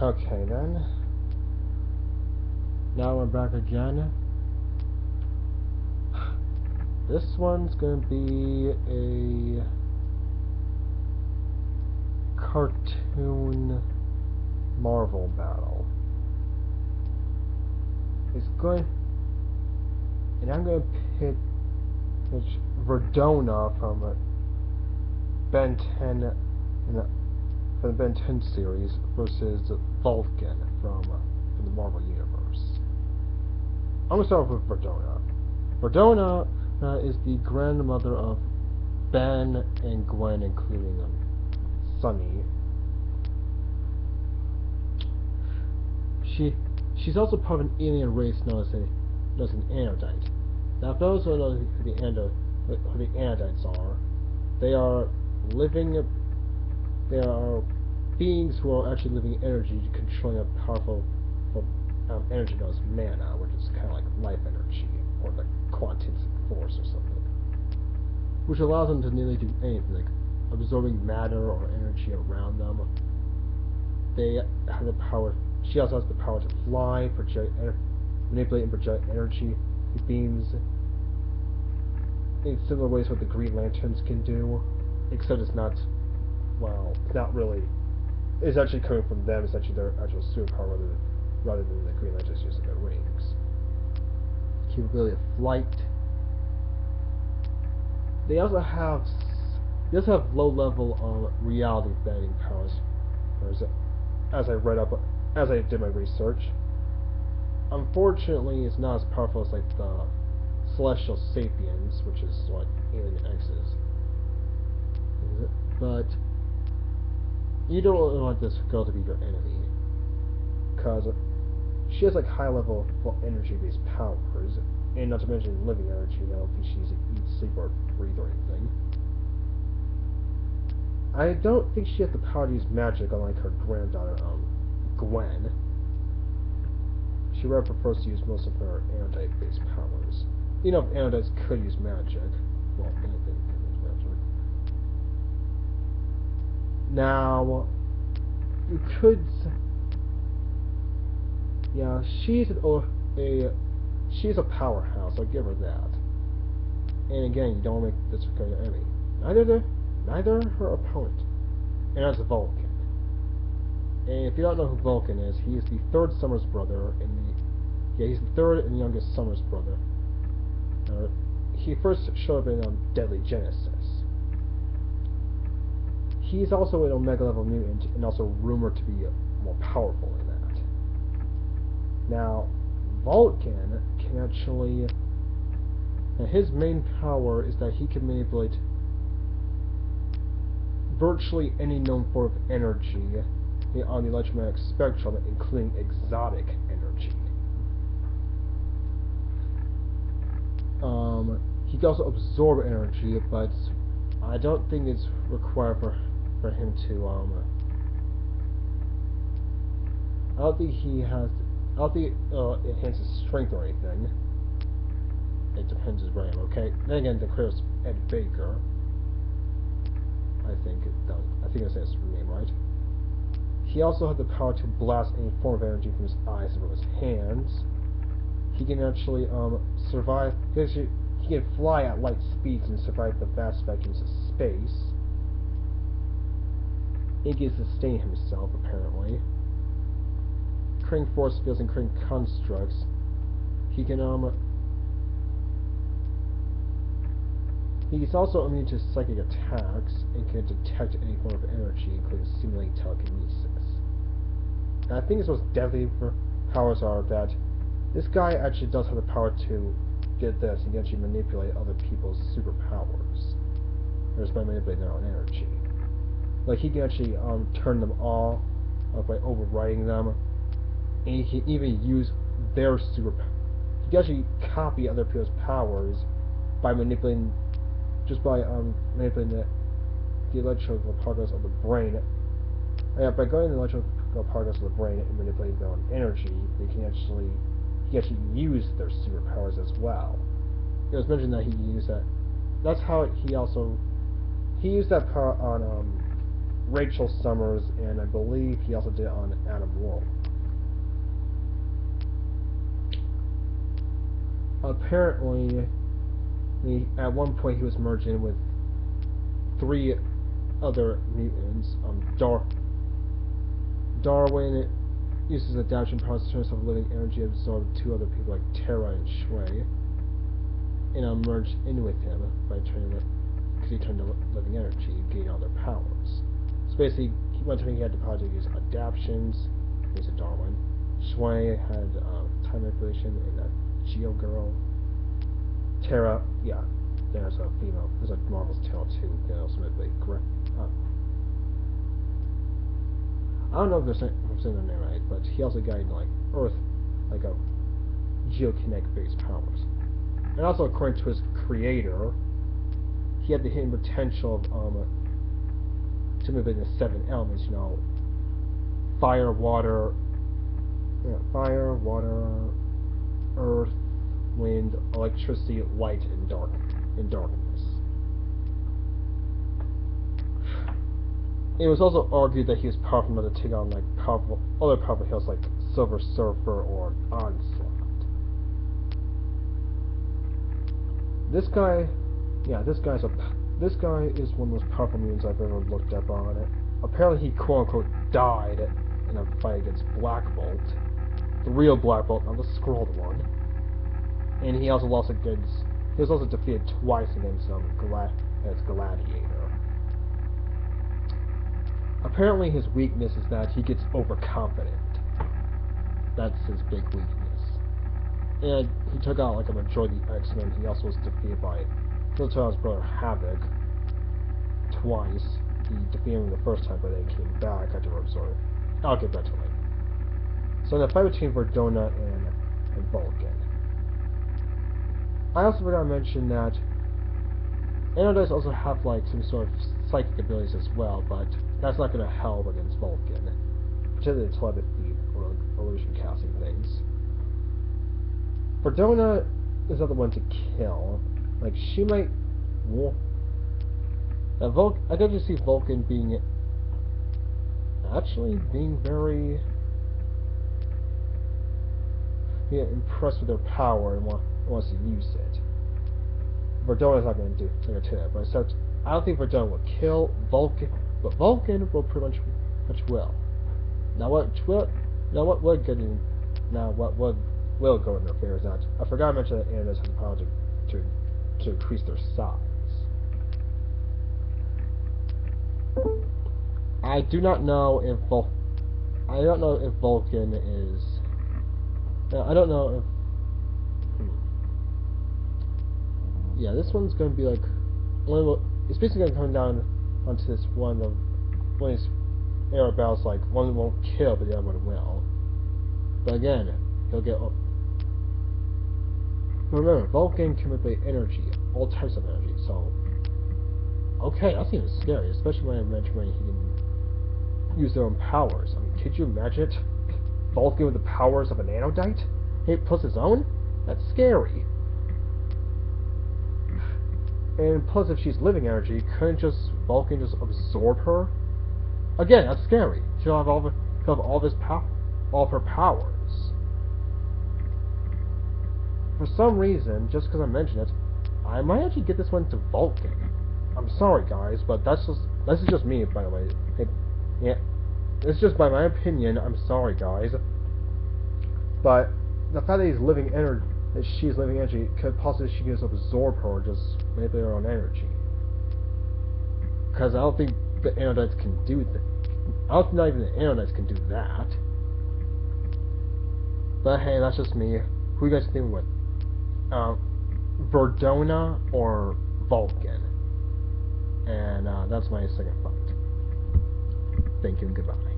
Okay then. Now we're back again. This one's gonna be a cartoon Marvel battle. It's going, and I'm gonna pitch Verdona from Ben 10 from the Ben 10 series versus Vulcan from the Marvel Universe. I'm gonna start off with Verdona. Verdona is the grandmother of Ben and Gwen, including Sunny. She's also part of an alien race known as an Anodite. Now, for those who don't know who the Anodites are, they are beings who are actually living energy, controlling a powerful energy known as mana, which is kind of like life energy, or like quantum force or something, which allows them to nearly do anything, like absorbing matter or energy around them. They have the power. She also has the power to fly, manipulate and project energy beams in similar ways what the Green Lanterns can do, except it's not, well, it's not really, it's actually coming from them. It's actually their actual superpower rather than the Green Lanterns using their rings. Capability of flight. They also have low-level reality bending powers, as I did my research. Unfortunately, it's not as powerful as like the Celestial Sapiens, which is what Alien X is. But you don't really want this girl to be your enemy, because she has like high-level energy-based powers, and not to mention living energy. I don't think she needs to eat, sleep, or breathe or anything. I don't think she has the power to use magic, unlike her granddaughter, Gwen. She rather prefers to use most of her Anodite-based powers. You know, if Anodites could use magic, well, anything can use magic. Now, you could, yeah, she's a powerhouse. I'll give her that. And again, you don't make this become your enemy. Neither her opponent. And that's Vulcan. And if you don't know who Vulcan is, he is the third Summers brother he's the third and youngest Summers brother. He first showed up in Deadly Genesis. He's also an Omega level mutant and also rumored to be more powerful in that. Now, Vulcan can actually, his main power is that he can manipulate virtually any known form of energy on the electromagnetic spectrum, including exotic energy. He can also absorb energy, but I don't think it's required for him to. I don't think it enhances strength or anything. It depends his brand. Okay. Then again, the creator's Ed Baker. I think I say his name right. He also has the power to blast any form of energy from his eyes or his hands. He can actually survive. He can fly at light speeds and survive the vast vacuums of space. He can sustain himself, apparently. Creating force fields and creating constructs. He can He's also immune to psychic attacks and can detect any form of energy, including simulating telekinesis. And I think his most deadly powers are that this guy actually does have the power to get this. He can actually manipulate other people's superpowers, just by manipulating their own energy. Like he can actually turn them off by overriding them, and he can even use their superpowers. He can actually copy other people's powers by manipulating. Just by manipulating the electrical particles of the brain. By going to the electrical particles of the brain and manipulating their own energy, he can actually use their superpowers as well. It was mentioned that he used that. That's how he used that power on Rachel Summers, and I believe he also did it on Adam Warlock. Apparently, at one point he was merged in with 3 other mutants. Darwin uses adaptation process of living energy absorbed 2 other people like Terra and Shui, and merged in with him by turning it, because he turned to living energy, gaining all their powers. So basically, one time he had the power to use adaptations. He's a Darwin. Shui had time manipulation, and a Geo Girl. Terra, yeah, there's a female. There's a Marvel's Tale too. They also manipulate. I don't know if I'm saying their name right, but he also got like Earth, like a geokinetic-based powers. And also, according to his creator, he had the hidden potential of to manipulate the 7 elements. You know, fire, water, earth, wind, electricity, light, and darkness. It was also argued that he was powerful enough to take on like other powerful heroes like Silver Surfer or Onslaught. This guy is one of the most powerful mutants I've ever looked up on it. Apparently, he quote-unquote died in a fight against Black Bolt, the real Black Bolt, not the scrolled one. And he also defeated twice against Gladiator. Apparently, his weakness is that he gets overconfident. That's his big weakness. And he took out like a majority of the X-Men. He also was defeated by his brother Havoc twice. He defeated him the first time, but then came back after absorbing. I'll get that to later. So in the fight between Verdona and Vulcan, I also forgot to mention that Anodites also have like some sort of psychic abilities as well, but that's not going to help against Vulcan, particularly the telepathy or illusion casting things. Verdona is not the one to kill. Like, she might... I could just see Vulcan being... actually being very... impressed with their power and wants to use it. Verdona's not going to do that, but except I don't think Verdona will kill Vulcan, but Vulcan will pretty much will. Now what will go in their favor is that I forgot to mention that animals have the power to increase their size. I do not know if Vulcan is. I don't know if. Yeah, this one's going to be like. It's basically going to come down onto this one of these air battles. Like, one won't kill, but the other one will. But again, he'll get. Remember, Vulcan can manipulate energy, all types of energy. So, okay, that seems scary, especially when I mentioned when he can use their own powers. I mean, could you imagine it? Vulcan with the powers of an Anodite? Hey, plus his own? That's scary. And plus, if she's living energy, couldn't Vulcan just absorb her? Again, that's scary. She'll have all of her powers. For some reason, just because I mentioned it, I might actually get this one to Vulcan. I'm sorry, guys, but this is just me, by the way. Yeah, it's just by my opinion. I'm sorry, guys, but the fact that she's living energy, could possibly she can just absorb her, or just manipulate her own energy. Because I don't think the Anodites can do that. I don't think not even the Anodites can do that. But hey, that's just me. Who you guys think with? Verdona or Vulcan? And that's my second fight. Thank you and goodbye.